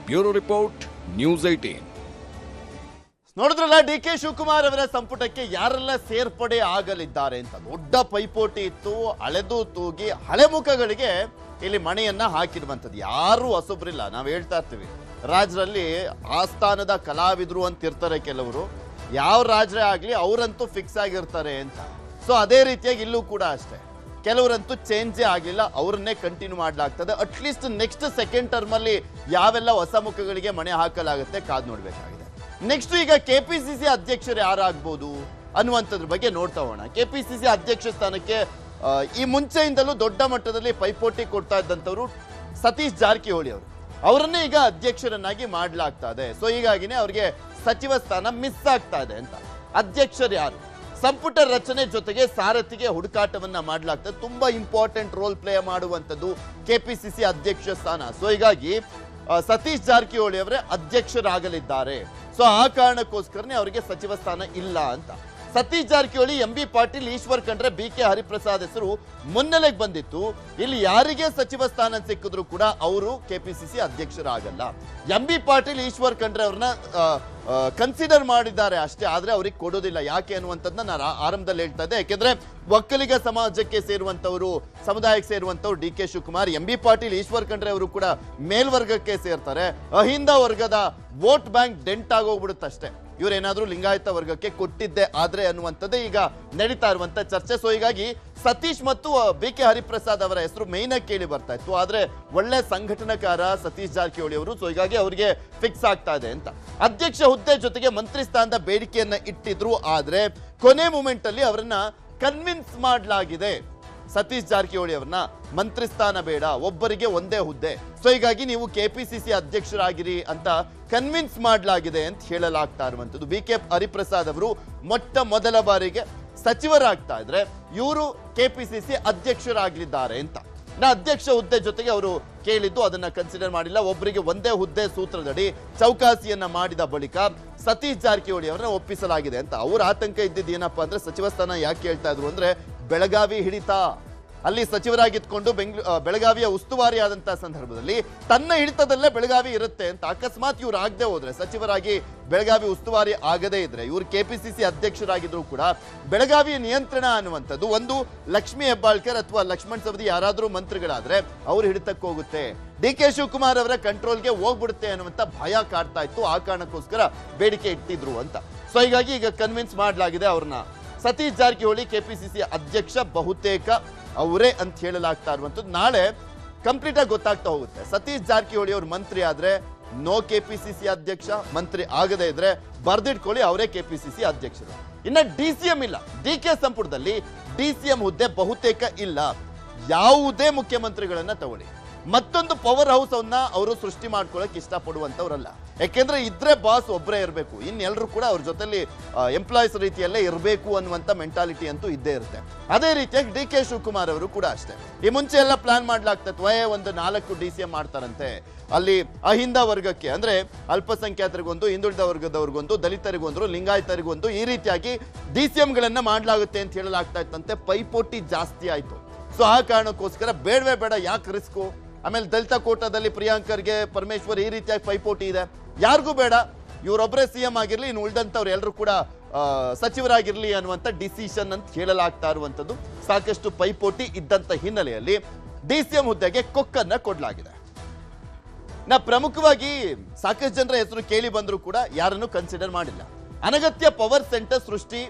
Bureau report, news 18. ನೋಡಿದ್ರಲ್ಲ, ಡಿಕೆ ಶಿವಕುಮಾರ್ ಅವರ ಸಂಪುಟಕ್ಕೆ ಯಾರೆಲ್ಲ ಸೇರ್ಪಡೆ ಆಗಲಿದ್ದಾರೆ ಅಂತ ದೊಡ್ಡ ಪೈಪೋಟಿ ಇತ್ತು. ಅಳೆದು ತೂಗಿ ಹಳೆ ಮುಖಗಳಿಗೆ ಇಲ್ಲಿ ಮಣೆಯನ್ನ ಹಾಕಿರುವಂಥದ್ದು. ಯಾರು ಹೊಸಬ್ರಿಲ್ಲ. ನಾವು ಹೇಳ್ತಾ ಇರ್ತೀವಿ, ರಾಜ್ಯದಲ್ಲಿ ಆಸ್ಥಾನದ ಕಲಾವಿದರು ಅಂತ ಇರ್ತಾರೆ ಕೆಲವರು. ಯಾವ ರಾಜ್ಯ ಆಗ್ಲಿ ಅವರಂತೂ ಫಿಕ್ಸ್ ಆಗಿರ್ತಾರೆ ಅಂತ. ಸೊ ಅದೇ ರೀತಿಯಾಗಿ ಇಲ್ಲೂ ಕೂಡ ಅಷ್ಟೇ, ಕೆಲವರಂತೂ ಚೇಂಜೇ ಆಗಿಲ್ಲ, ಅವರನ್ನೇ ಕಂಟಿನ್ಯೂ ಮಾಡಲಾಗ್ತದೆ. ಅಟ್ಲೀಸ್ಟ್ ನೆಕ್ಸ್ಟ್ ಸೆಕೆಂಡ್ ಟರ್ಮ್ ಅಲ್ಲಿ ಯಾವೆಲ್ಲ ಹೊಸ ಮುಖಗಳಿಗೆ ಮಣೆ ಹಾಕಲಾಗುತ್ತೆ ಕಾದ್ ನೋಡ್ಬೇಕಾಗಿದೆ. ನೆಕ್ಸ್ಟ್ ಈಗ ಕೆಪಿಸಿಸಿ ಅಧ್ಯಕ್ಷರು ಯಾರಾಗ್ಬೋದು ಅನ್ನುವಂಥದ್ರ ಬಗ್ಗೆ ನೋಡ್ತಾ ಹೋಗೋಣ. ಕೆಪಿಸಿಸಿ ಅಧ್ಯಕ್ಷ ಸ್ಥಾನಕ್ಕೆ ಈ ಮುಂಚೆಯಿಂದಲೂ ದೊಡ್ಡ ಮಟ್ಟದಲ್ಲಿ ಪೈಪೋಟಿ ಕೊಡ್ತಾ ಇದ್ದಂಥವ್ರು ಸತೀಶ್ ಜಾರಕಿಹೊಳಿ ಅವರು. ಅವರನ್ನೇ ಈಗ ಅಧ್ಯಕ್ಷರನ್ನಾಗಿ ಮಾಡಲಾಗ್ತಾ ಇದೆ. ಸೊ ಹೀಗಾಗಿನೇ ಅವ್ರಿಗೆ ಸಚಿವ ಸ್ಥಾನ ಮಿಸ್ ಆಗ್ತಾ ಇದೆ ಅಂತ. ಅಧ್ಯಕ್ಷರು ಯಾರು? ಸಂಪುಟ ರಚನೆ ಜೊತೆಗೆ ಸಾರಥಿಗೆ ಹುಡುಕಾಟವನ್ನ ಮಾಡಲಾಗ್ತದೆ. ತುಂಬಾ ಇಂಪಾರ್ಟೆಂಟ್ ರೋಲ್ ಪ್ಲೇ ಮಾಡುವಂಥದ್ದು ಕೆಪಿಸಿಸಿ ಅಧ್ಯಕ್ಷ ಸ್ಥಾನ. ಸೊ ಹೀಗಾಗಿ ಸತೀಶ್ ಜಾರಕಿಹೊಳಿ ಅವರೇ ಅಧ್ಯಕ್ಷರಾಗಲಿದ್ದಾರೆ. ಸೊ ಆ ಕಾರಣಕ್ಕೋಸ್ಕರನೇ ಅವರಿಗೆ ಸಚಿವ ಸ್ಥಾನ ಇಲ್ಲ ಅಂತ. ಸತೀಶ್ ಜಾರಕಿಹೊಳಿ, ಎಂಬಿ ಪಾಟೀಲ್, ಈಶ್ವರ್ ಖಂಡ್ರೆ, ಬಿಕೆ ಹರಿಪ್ರಸಾದ್ ಹೆಸರು ಮುನ್ನೆಲೆಗೆ ಬಂದಿತ್ತು. ಇಲ್ಲಿ ಯಾರಿಗೆ ಸಚಿವ ಸ್ಥಾನ ಸಿಕ್ಕಿದ್ರು ಕೂಡ ಅವರು ಕೆಪಿಸಿಸಿ ಅಧ್ಯಕ್ಷರಾಗಲ್ಲ. ಎಂಬಿ ಪಾಟೀಲ್, ಈಶ್ವರ್ ಖಂಡ್ರೆ ಅವ್ರನ್ನ ಕನ್ಸಿಡರ್ ಮಾಡಿದ್ದಾರೆ ಅಷ್ಟೇ, ಆದ್ರೆ ಅವ್ರಿಗೆ ಕೊಡೋದಿಲ್ಲ. ಯಾಕೆ ಅನ್ನುವಂಥದ್ದನ್ನ ನಾನು ಆರಂಭದಲ್ಲಿ ಹೇಳ್ತಾ ಇದ್ದೆ. ಯಾಕೆಂದ್ರೆ ಒಕ್ಕಲಿಗ ಸಮಾಜಕ್ಕೆ ಸೇರುವಂತವರು, ಸಮುದಾಯಕ್ಕೆ ಸೇರುವಂತವ್ರು D K Shivakumar, M B Patil, Eshwar Khandre ಅವರು ಕೂಡ ಮೇಲ್ವರ್ಗಕ್ಕೆ ಸೇರ್ತಾರೆ. ಅಹಿಂದ ವರ್ಗದ ವೋಟ್ ಬ್ಯಾಂಕ್ ಡೆಂಟ್ ಆಗೋಗ್ಬಿಡುತ್ತಷ್ಟೇ, ಇವರೇನಾದ್ರೂ ಲಿಂಗಾಯತ ವರ್ಗಕ್ಕೆ ಕೊಟ್ಟಿದ್ದೆ ಆದ್ರೆ ಅನ್ನುವಂಥದ್ದೇ ಈಗ ನಡೀತಾ ಇರುವಂತ ಚರ್ಚೆ. ಸೊ ಹೀಗಾಗಿ ಸತೀಶ್ ಮತ್ತು ಬಿ ಕೆ ಹರಿಪ್ರಸಾದ್ ಅವರ ಹೆಸರು ಮೇನ್ ಆಗಿ ಕೇಳಿ ಬರ್ತಾ ಇತ್ತು. ಆದ್ರೆ ಒಳ್ಳೆ ಸಂಘಟನಾಕಾರ ಸತೀಶ್ ಜಾರಕಿಹೊಳಿ ಅವರು. ಸೊ ಹೀಗಾಗಿ ಅವರಿಗೆ ಫಿಕ್ಸ್ ಆಗ್ತಾ ಇದೆ ಅಂತ. ಅಧ್ಯಕ್ಷ ಹುದ್ದೆ ಜೊತೆಗೆ ಮಂತ್ರಿ ಸ್ಥಾನದ ಬೇಡಿಕೆಯನ್ನ ಇಟ್ಟಿದ್ರು. ಆದ್ರೆ ಕೊನೆ ಮೂಮೆಂಟ್ ಅಲ್ಲಿ ಅವರನ್ನ ಕನ್ವಿನ್ಸ್ ಮಾಡಲಾಗಿದೆ. ಸತೀಶ್ ಜಾರಕಿಹೊಳಿ ಅವರನ್ನ ಮಂತ್ರಿ ಸ್ಥಾನ ಬೇಡ, ಒಬ್ಬರಿಗೆ ಒಂದೇ ಹುದ್ದೆ, ಸೊ ಹೀಗಾಗಿ ನೀವು ಕೆಪಿಸಿಸಿ ಅಧ್ಯಕ್ಷರಾಗಿರಿ ಅಂತ ಕನ್ವಿನ್ಸ್ ಮಾಡಲಾಗಿದೆ ಅಂತ ಹೇಳಲಾಗ್ತಾ ಇರುವಂತದ್ದು. ಬಿ ಕೆ ಹರಿಪ್ರಸಾದ್ ಅವರು ಮೊಟ್ಟ ಮೊದಲ ಬಾರಿಗೆ ಸಚಿವರಾಗ್ತಾ ಇದ್ರೆ ಇವರು ಕೆಪಿಸಿಸಿ ಅಧ್ಯಕ್ಷರಾಗಲಿದ್ದಾರೆ ಅಂತ. ಅಧ್ಯಕ್ಷ ಹುದ್ದೆ ಜೊತೆಗೆ ಅವರು ಕೇಳಿದ್ದು, ಅದನ್ನ ಕನ್ಸಿಡರ್ ಮಾಡಿಲ್ಲ. ಒಬ್ಬರಿಗೆ ಒಂದೇ ಹುದ್ದೆ ಸೂತ್ರದಡಿ ಚೌಕಾಸಿಯನ್ನ ಮಾಡಿದ ಬಳಿಕ ಸತೀಶ್ ಜಾರಕಿಹೊಳಿ ಅವರನ್ನ ಒಪ್ಪಿಸಲಾಗಿದೆ ಅಂತ. ಅವ್ರ ಆತಂಕ ಇದ್ದಿದ್ದು ಏನಪ್ಪಾ ಅಂದ್ರೆ, ಸಚಿವ ಸ್ಥಾನ ಯಾಕೆ ಹೇಳ್ತಾ ಇದ್ರು ಅಂದ್ರೆ, ಬೆಳಗಾವಿ ಹಿಡಿತ, ಅಲ್ಲಿ ಸಚಿವರಾಗಿದ್ಕೊಂಡು ಬೆಳಗಾವಿಯ ಉಸ್ತುವಾರಿ ಆದಂತಹ ಸಂದರ್ಭದಲ್ಲಿ ತನ್ನ ಹಿಡಿತದಲ್ಲೇ ಬೆಳಗಾವಿ ಇರುತ್ತೆ ಅಂತ. ಅಕಸ್ಮಾತ್ ಇವ್ರು ಆಗದೆ ಹೋದ್ರೆ, ಸಚಿವರಾಗಿ ಬೆಳಗಾವಿ ಉಸ್ತುವಾರಿ ಆಗದೇ ಇದ್ರೆ, ಇವ್ರು ಕೆಪಿಸಿಸಿ ಅಧ್ಯಕ್ಷರಾಗಿದ್ರು ಕೂಡ ಬೆಳಗಾವಿಯ ನಿಯಂತ್ರಣ ಅನ್ನುವಂಥದ್ದು ಒಂದು ಲಕ್ಷ್ಮೀ ಹೆಬ್ಬಾಳ್ಕರ್ ಅಥವಾ ಲಕ್ಷ್ಮಣ್ ಸವದಿ ಯಾರಾದ್ರೂ ಮಂತ್ರಿಗಳಾದ್ರೆ ಅವ್ರ ಹಿಡಿತಕ್ಕೆ ಹೋಗುತ್ತೆ, ಡಿ ಕೆ ಶಿವಕುಮಾರ್ ಅವರ ಕಂಟ್ರೋಲ್ಗೆ ಹೋಗ್ಬಿಡುತ್ತೆ ಅನ್ನುವಂಥ ಭಯ ಕಾಡ್ತಾ ಇತ್ತು. ಆ ಕಾರಣಕ್ಕೋಸ್ಕರ ಬೇಡಿಕೆ ಇಟ್ಟಿದ್ರು ಅಂತ. ಸೊ ಹೀಗಾಗಿ ಈಗ ಕನ್ವಿನ್ಸ್ ಮಾಡಲಾಗಿದೆ ಅವ್ರನ್ನ. ಸತೀಶ್ ಜಾರಕಿಹೊಳಿ ಕೆಪಿಸಿಸಿ ಅಧ್ಯಕ್ಷ ಬಹುತೇಕ ಅವರೇ ಅಂತ ಹೇಳಲಾಗ್ತಾ ಇರುವಂತದ್ದು. ನಾಳೆ ಕಂಪ್ಲೀಟ್ ಆಗಿ ಗೊತ್ತಾಗ್ತಾ ಹೋಗುತ್ತೆ. ಸತೀಶ್ ಜಾರಕಿಹೊಳಿ ಅವರು ಮಂತ್ರಿ ಆದ್ರೆ ನೋ ಕೆಪಿಸಿಸಿ ಅಧ್ಯಕ್ಷ, ಮಂತ್ರಿ ಆಗದೇ ಇದ್ರೆ ಬರ್ದಿಟ್ಕೊಳ್ಳಿ ಅವರೇ ಕೆಪಿಸಿಸಿ ಅಧ್ಯಕ್ಷರು. ಇನ್ನ ಡಿಸಿಎಂ ಇಲ್ಲ, ಡಿ ಕೆ ಸಂಪುಟದಲ್ಲಿ ಡಿಸಿಎಂ ಹುದ್ದೆ ಬಹುತೇಕ ಇಲ್ಲ. ಯಾವುದೇ ಮುಖ್ಯಮಂತ್ರಿಗಳನ್ನ ತಗೊಳ್ಳಿ, ಮತ್ತೊಂದು ಪವರ್ ಹೌಸ್ ಅನ್ನ ಅವರು ಸೃಷ್ಟಿ ಮಾಡ್ಕೊಳ್ಳಕ್ ಇಷ್ಟಪಡುವಂತವ್ರಲ್ಲ. ಯಾಕೆಂದ್ರೆ ಇದ್ರೆ ಬಾಸ್ ಒಬ್ಬರೇ ಇರಬೇಕು, ಇನ್ನೆಲ್ಲರೂ ಕೂಡ ಅವ್ರ ಜೊತೆಲಿ ಎಂಪ್ಲಾಯೀಸ್ ರೀತಿಯಲ್ಲೇ ಇರಬೇಕು ಅನ್ನುವಂಥ ಮೆಂಟಾಲಿಟಿ ಅಂತೂ ಇದ್ದೇ ಇರುತ್ತೆ. ಅದೇ ರೀತಿಯಾಗಿ ಡಿ ಕೆ ಶಿವಕುಮಾರ್ ಅವರು ಕೂಡ ಅಷ್ಟೇ. ಈ ಮುಂಚೆ ಎಲ್ಲ ಪ್ಲಾನ್ ಮಾಡ್ಲಾಗ್ತದೆ, ಒಂದು 4 DCM ಮಾಡ್ತಾರಂತೆ. ಅಲ್ಲಿ ಅಹಿಂದ ವರ್ಗಕ್ಕೆ ಅಂದ್ರೆ ಅಲ್ಪಸಂಖ್ಯಾತರಿಗೊಂದು, ಹಿಂದುಳಿದ ವರ್ಗದವ್ರಿಗೊಂದು, ದಲಿತರಿಗೊಂದು, ಲಿಂಗಾಯತರಿಗೊಂದು, ಈ ರೀತಿಯಾಗಿ DCMಗಳನ್ನ ಮಾಡಲಾಗುತ್ತೆ ಅಂತ ಹೇಳಲಾಗ್ತಾ ಇತ್ತಂತೆ. ಪೈಪೋಟಿ ಜಾಸ್ತಿ ಆಯ್ತು. ಸೊ ಆ ಕಾರಣಕ್ಕೋಸ್ಕರ ಬೇಡವೇ ಬೇಡ, ಯಾಕೆ ರಿಸ್ಕು. ಆಮೇಲೆ ದಲಿತ ಕೋಟಾದಲ್ಲಿ ಪ್ರಿಯಾಂಕರ್ಗೆ ಪರಮೇಶ್ವರ್ ಈ ರೀತಿಯಾಗಿ ಪೈಪೋಟಿ ಇದೆ, ಯಾರಿಗೂ ಬೇಡ, ಇವರೊಬ್ಬರೇ CM ಆಗಿರ್ಲಿ, ಇನ್ನು ಉಳಿದಂಥವ್ರು ಎಲ್ಲರೂ ಕೂಡ ಸಚಿವರಾಗಿರ್ಲಿ ಅನ್ನುವಂಥ ಡಿಸಿಷನ್ ಅಂತ ಹೇಳಲಾಗ್ತಾ ಇರುವಂಥದ್ದು. ಸಾಕಷ್ಟು ಪೈಪೋಟಿ ಇದ್ದಂಥ ಹಿನ್ನೆಲೆಯಲ್ಲಿ DCM ಹುದ್ದೆಗೆ ಕೊಕ್ಕನ್ನ ಕೊಡಲಾಗಿದೆ. ಪ್ರಮುಖವಾಗಿ ಸಾಕಷ್ಟು ಜನರ ಹೆಸರು ಕೇಳಿ ಬಂದರೂ ಕೂಡ ಯಾರನ್ನು ಕನ್ಸಿಡರ್ ಮಾಡಿಲ್ಲ. ಅನಗತ್ಯ ಪವರ್ ಸೆಂಟರ್ ಸೃಷ್ಟಿ,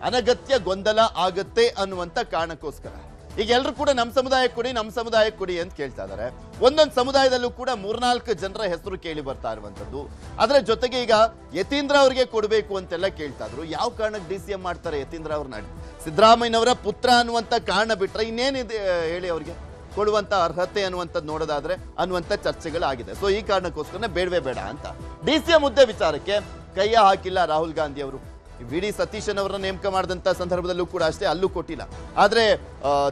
ಅನಗತ್ಯ ಗೊಂದಲ ಆಗತ್ತೆ ಅನ್ನುವಂಥ ಕಾರಣಕ್ಕೋಸ್ಕರ ಈಗ ಎಲ್ಲರೂ ಕೂಡ ನಮ್ಮ ಸಮುದಾಯಕ್ಕೆ ಕೊಡಿ ಅಂತ ಕೇಳ್ತಾ ಇದ್ದಾರೆ. ಒಂದೊಂದು ಸಮುದಾಯದಲ್ಲೂ ಕೂಡ 3-4 ಜನರ ಹೆಸರು ಕೇಳಿ ಬರ್ತಾ ಇರುವಂತದ್ದು. ಅದರ ಜೊತೆಗೆ ಈಗ ಯತೀಂದ್ರ ಅವರಿಗೆ ಕೊಡಬೇಕು ಅಂತೆಲ್ಲ ಕೇಳ್ತಾ ಇದ್ರು. ಯಾವ ಕಾರಣಕ್ಕೆ DCM ಮಾಡ್ತಾರೆ ಯತೀಂದ್ರ ಅವ್ರನ್ನ? ಸಿದ್ದರಾಮಯ್ಯನವರ ಪುತ್ರ ಅನ್ನುವಂಥ ಕಾರಣ ಬಿಟ್ರೆ ಇನ್ನೇನಿದೆ ಹೇಳಿ ಅವ್ರಿಗೆ ಕೊಡುವಂತ ಅರ್ಹತೆ ಅನ್ನುವಂಥದ್ದು ನೋಡೋದಾದ್ರೆ ಅನ್ನುವಂಥ ಚರ್ಚೆಗಳಾಗಿದೆ. ಸೊ ಈ ಕಾರಣಕ್ಕೋಸ್ಕರ ಬೇಡವೇ ಬೇಡ ಅಂತ DCM ಹುದ್ದೆ ವಿಚಾರಕ್ಕೆ ಕೈಯ ಹಾಕಿಲ್ಲ ರಾಹುಲ್ ಗಾಂಧಿ ಅವರು. VD ಸತೀಶನ್ ಅವರನ್ನ ನೇಮಕ ಮಾಡಿದಂತ ಸಂದರ್ಭದಲ್ಲೂ ಕೂಡ ಅಷ್ಟೇ, ಅಲ್ಲೂ ಕೊಟ್ಟಿಲ್ಲ. ಆದ್ರೆ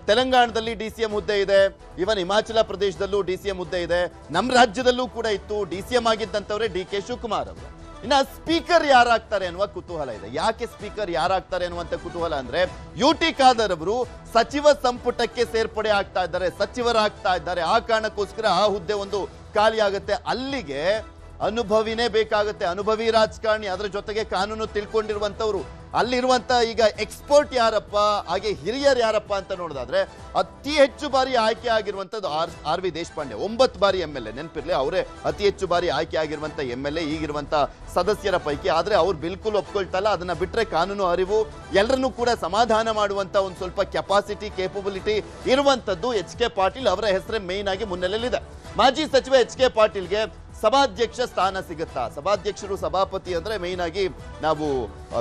ತೆಲಂಗಾಣದಲ್ಲಿ DCM ಹುದ್ದೆ ಇದೆ, ಇವನ್ ಹಿಮಾಚಲ ಪ್ರದೇಶದಲ್ಲೂ DCM ಹುದ್ದೆ ಇದೆ, ನಮ್ಮ ರಾಜ್ಯದಲ್ಲೂ ಕೂಡ ಇತ್ತು. DCM ಆಗಿದ್ದಂಥವ್ರೆ DK ಶಿವಕುಮಾರ್ ಅವರು. ಇನ್ನ ಸ್ಪೀಕರ್ ಯಾರಾಗ್ತಾರೆ ಅನ್ನುವ ಕುತೂಹಲ ಇದೆ. ಯಾಕೆ ಸ್ಪೀಕರ್ ಯಾರಾಗ್ತಾರೆ ಅನ್ನುವಂಥ ಕುತೂಹಲ ಅಂದ್ರೆ UT ಖಾದರ್ ಅವರು ಸಚಿವ ಸಂಪುಟಕ್ಕೆ ಸೇರ್ಪಡೆ ಆಗ್ತಾ ಇದ್ದಾರೆ, ಸಚಿವರಾಗ್ತಾ ಇದ್ದಾರೆ. ಆ ಕಾರಣಕ್ಕೋಸ್ಕರ ಆ ಹುದ್ದೆ ಒಂದು ಖಾಲಿ ಆಗುತ್ತೆ. ಅಲ್ಲಿಗೆ ಅನುಭವಿನೇ ಬೇಕಾಗುತ್ತೆ, ಅನುಭವಿ ರಾಜಕಾರಣಿ, ಅದರ ಜೊತೆಗೆ ಕಾನೂನು ತಿಳ್ಕೊಂಡಿರುವಂತವ್ರು. ಅಲ್ಲಿರುವಂತ ಈಗ ಎಕ್ಸ್ಪರ್ಟ್ ಯಾರಪ್ಪ, ಹಾಗೆ ಹಿರಿಯರು ಯಾರಪ್ಪ ಅಂತ ನೋಡೋದಾದ್ರೆ ಅತಿ ಹೆಚ್ಚು ಬಾರಿ ಆಯ್ಕೆ ಆಗಿರುವಂತದ್ದು ಆರ್ ವಿ ದೇಶಪಾಂಡೆ. 9 ಬಾರಿ MLA, ನೆನಪಿರ್ಲಿ, ಅವರೇ ಅತಿ ಹೆಚ್ಚು ಬಾರಿ ಆಯ್ಕೆ ಆಗಿರುವಂತ MLA ಈಗಿರುವಂತ ಸದಸ್ಯರ ಪೈಕಿ. ಆದ್ರೆ ಅವ್ರು ಬಿಲ್ಕುಲ್ ಒಪ್ಕೊಳ್ತಲ್ಲ. ಅದನ್ನ ಬಿಟ್ರೆ ಕಾನೂನು ಅರಿವು, ಎಲ್ಲರನ್ನೂ ಕೂಡ ಸಮಾಧಾನ ಮಾಡುವಂತ ಒಂದು ಸ್ವಲ್ಪ ಕೆಪಾಸಿಟಿ, ಕೇಪಬಿಲಿಟಿ ಇರುವಂತದ್ದು HK ಪಾಟೀಲ್ ಅವರ ಹೆಸರೇ ಮೇನ್ ಆಗಿ ಮುನ್ನೆಲೆಯಲ್ಲಿದೆ. ಮಾಜಿ ಸಚಿವ HK ಪಾಟೀಲ್ಗೆ ಸಭಾಧ್ಯಕ್ಷ ಸ್ಥಾನ ಸಿಗುತ್ತಾ? ಸಭಾಧ್ಯಕ್ಷರು, ಸಭಾಪತಿ ಅಂದ್ರೆ ಮೇನ್ ಆಗಿ ನಾವು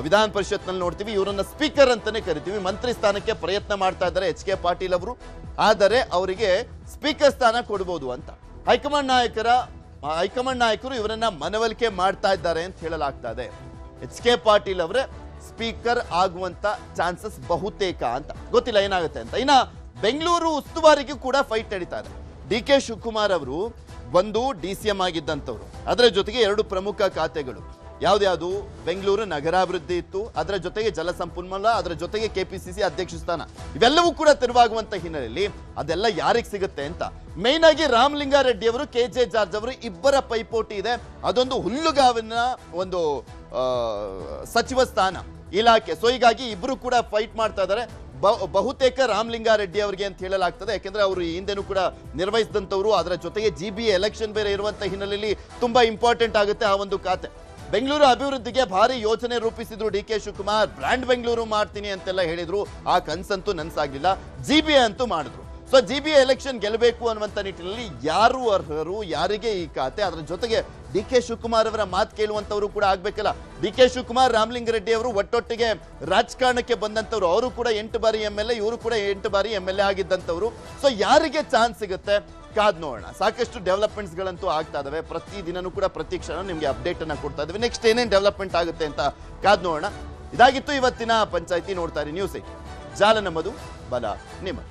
ವಿಧಾನ ಪರಿಷತ್ನಲ್ಲಿ ನೋಡ್ತೀವಿ, ಇವರನ್ನ ಸ್ಪೀಕರ್ ಅಂತಾನೆ ಕರಿತೀವಿ. ಮಂತ್ರಿ ಸ್ಥಾನಕ್ಕೆ ಪ್ರಯತ್ನ ಮಾಡ್ತಾ ಇದ್ದಾರೆ HK ಪಾಟೀಲ್ ಅವರು. ಆದರೆ ಅವರಿಗೆ ಸ್ಪೀಕರ್ ಸ್ಥಾನ ಕೊಡಬಹುದು ಅಂತ ಹೈಕಮಾಂಡ್ ನಾಯಕರು ಇವರನ್ನ ಮನವೊಲಿಕೆ ಮಾಡ್ತಾ ಇದ್ದಾರೆ ಅಂತ ಹೇಳಲಾಗ್ತಾ ಇದೆ. HK ಪಾಟೀಲ್ ಅವರೇ ಸ್ಪೀಕರ್ ಆಗುವಂತ ಚಾನ್ಸಸ್ ಬಹುತೇಕ ಅಂತ, ಗೊತ್ತಿಲ್ಲ ಏನಾಗುತ್ತೆ ಅಂತ. ಇನ್ನ ಬೆಂಗಳೂರು ಉಸ್ತುವಾರಿಗೂ ಕೂಡ ಫೈಟ್ ನಡೀತಾ ಇದೆ. DK ಶಿವಕುಮಾರ್ ಅವರು ಒಂದು DCM ಆಗಿದ್ದಂಥವ್ರು, ಅದರ ಜೊತೆಗೆ 2 ಪ್ರಮುಖ ಖಾತೆಗಳು. ಯಾವ್ದು? ಬೆಂಗಳೂರು ನಗರಾಭಿವೃದ್ಧಿ ಇತ್ತು, ಅದರ ಜೊತೆಗೆ ಜಲಸಂಪನ್ಮೂಲ, ಅದರ ಜೊತೆಗೆ KPCC ಅಧ್ಯಕ್ಷ ಸ್ಥಾನ. ಇವೆಲ್ಲವೂ ಕೂಡ ತೆರವಾಗುವಂತ ಹಿನ್ನೆಲೆಯಲ್ಲಿ ಅದೆಲ್ಲ ಯಾರಿಗೆ ಸಿಗುತ್ತೆ ಅಂತ ಮೇನ್ ಆಗಿ ರಾಮಲಿಂಗಾರೆಡ್ಡಿ ಅವರು, KJ ಜಾರ್ಜ್ ಅವರು ಇಬ್ಬರ ಪೈಪೋಟಿ ಇದೆ. ಅದೊಂದು ಹುಲ್ಲುಗಾವಿನ ಒಂದು ಸಚಿವ ಸ್ಥಾನ ಇಲಾಖೆ. ಸೊ ಹೀಗಾಗಿ ಇಬ್ರು ಕೂಡ ಫೈಟ್ ಮಾಡ್ತಾ ಇದ್ದಾರೆ. ಬಹುತೇಕ ರಾಮಲಿಂಗಾರೆಡ್ಡಿ ಅವರಿಗೆ ಅಂತ ಹೇಳಲಾಗ್ತದೆ. ಯಾಕೆಂದ್ರೆ ಅವರು ಹಿಂದೆನೂ ಕೂಡ ನಿರ್ವಹಿಸಿದಂಥವ್ರು, ಅದರ ಜೊತೆಗೆ GBA ಎಲೆಕ್ಷನ್ ಬೇರೆ ಇರುವಂತ ಹಿನ್ನೆಲೆಯಲ್ಲಿ ತುಂಬಾ ಇಂಪಾರ್ಟೆಂಟ್ ಆಗುತ್ತೆ ಆ ಒಂದು ಖಾತೆ. ಬೆಂಗಳೂರು ಅಭಿವೃದ್ಧಿಗೆ ಭಾರಿ ಯೋಜನೆ ರೂಪಿಸಿದ್ರು DK ಶಿವಕುಮಾರ್. ಬ್ರ್ಯಾಂಡ್ ಬೆಂಗಳೂರು ಮಾಡ್ತೀನಿ ಅಂತೆಲ್ಲ ಹೇಳಿದ್ರು, ಆ ಕನ್ಸಂತೂ ನನ್ಸಾಗ್ಲಿಲ್ಲ. GBA ಅಂತೂ ಮಾಡಿದ್ರು. ಸೊ GBA ಎಲೆಕ್ಷನ್ ಗೆಲ್ಲಬೇಕು ಅನ್ನುವಂಥ ನಿಟ್ಟಿನಲ್ಲಿ ಯಾರು ಅರ್ಹರು, ಯಾರಿಗೆ ಈ ಖಾತೆ, ಅದರ ಜೊತೆಗೆ DK ಶಿವಕುಮಾರ್ ಅವರ ಮಾತು ಕೇಳುವಂತವರು ಕೂಡ ಆಗ್ಬೇಕಲ್ಲ. DK ಶಿವಕುಮಾರ್, ರಾಮಲಿಂಗಾರೆಡ್ಡಿ ಅವರು ಒಟ್ಟೊಟ್ಟಿಗೆ ರಾಜಕಾರಣಕ್ಕೆ ಬಂದಂತವ್ರು. ಅವರು ಕೂಡ 8 ಬಾರಿ MLA, ಇವರು ಕೂಡ 8 ಬಾರಿ MLA ಆಗಿದ್ದಂಥವ್ರು. ಸೊ ಯಾರಿಗೆ ಚಾನ್ಸ್ ಸಿಗುತ್ತೆ ಕಾದ್ ನೋಡೋಣ. ಸಾಕಷ್ಟು ಡೆವಲಪ್ಮೆಂಟ್ಸ್ ಗಳಂತೂ ಆಗ್ತಾ ಇದಾವೆ. ಪ್ರತಿ ದಿನನೂ ಕೂಡ ಪ್ರತಿ ಕ್ಷಣ ನಿಮಗೆ ಅಪ್ಡೇಟ್ ಅನ್ನ ಕೊಡ್ತಾ ಇದ್ವಿ. ನೆಕ್ಸ್ಟ್ ಏನೇನು ಡೆವಲಪ್ಮೆಂಟ್ ಆಗುತ್ತೆ ಅಂತ ಕಾದ್ ನೋಡೋಣ. ಇದಾಗಿತ್ತು ಇವತ್ತಿನ ಪಂಚಾಯಿತಿ. ನೋಡ್ತಾ ಇರಿ ನ್ಯೂಸ್ 8, ಜಾಲ ನಮ್ಮದು, ಬಲ ನಿಮ್ಮದು.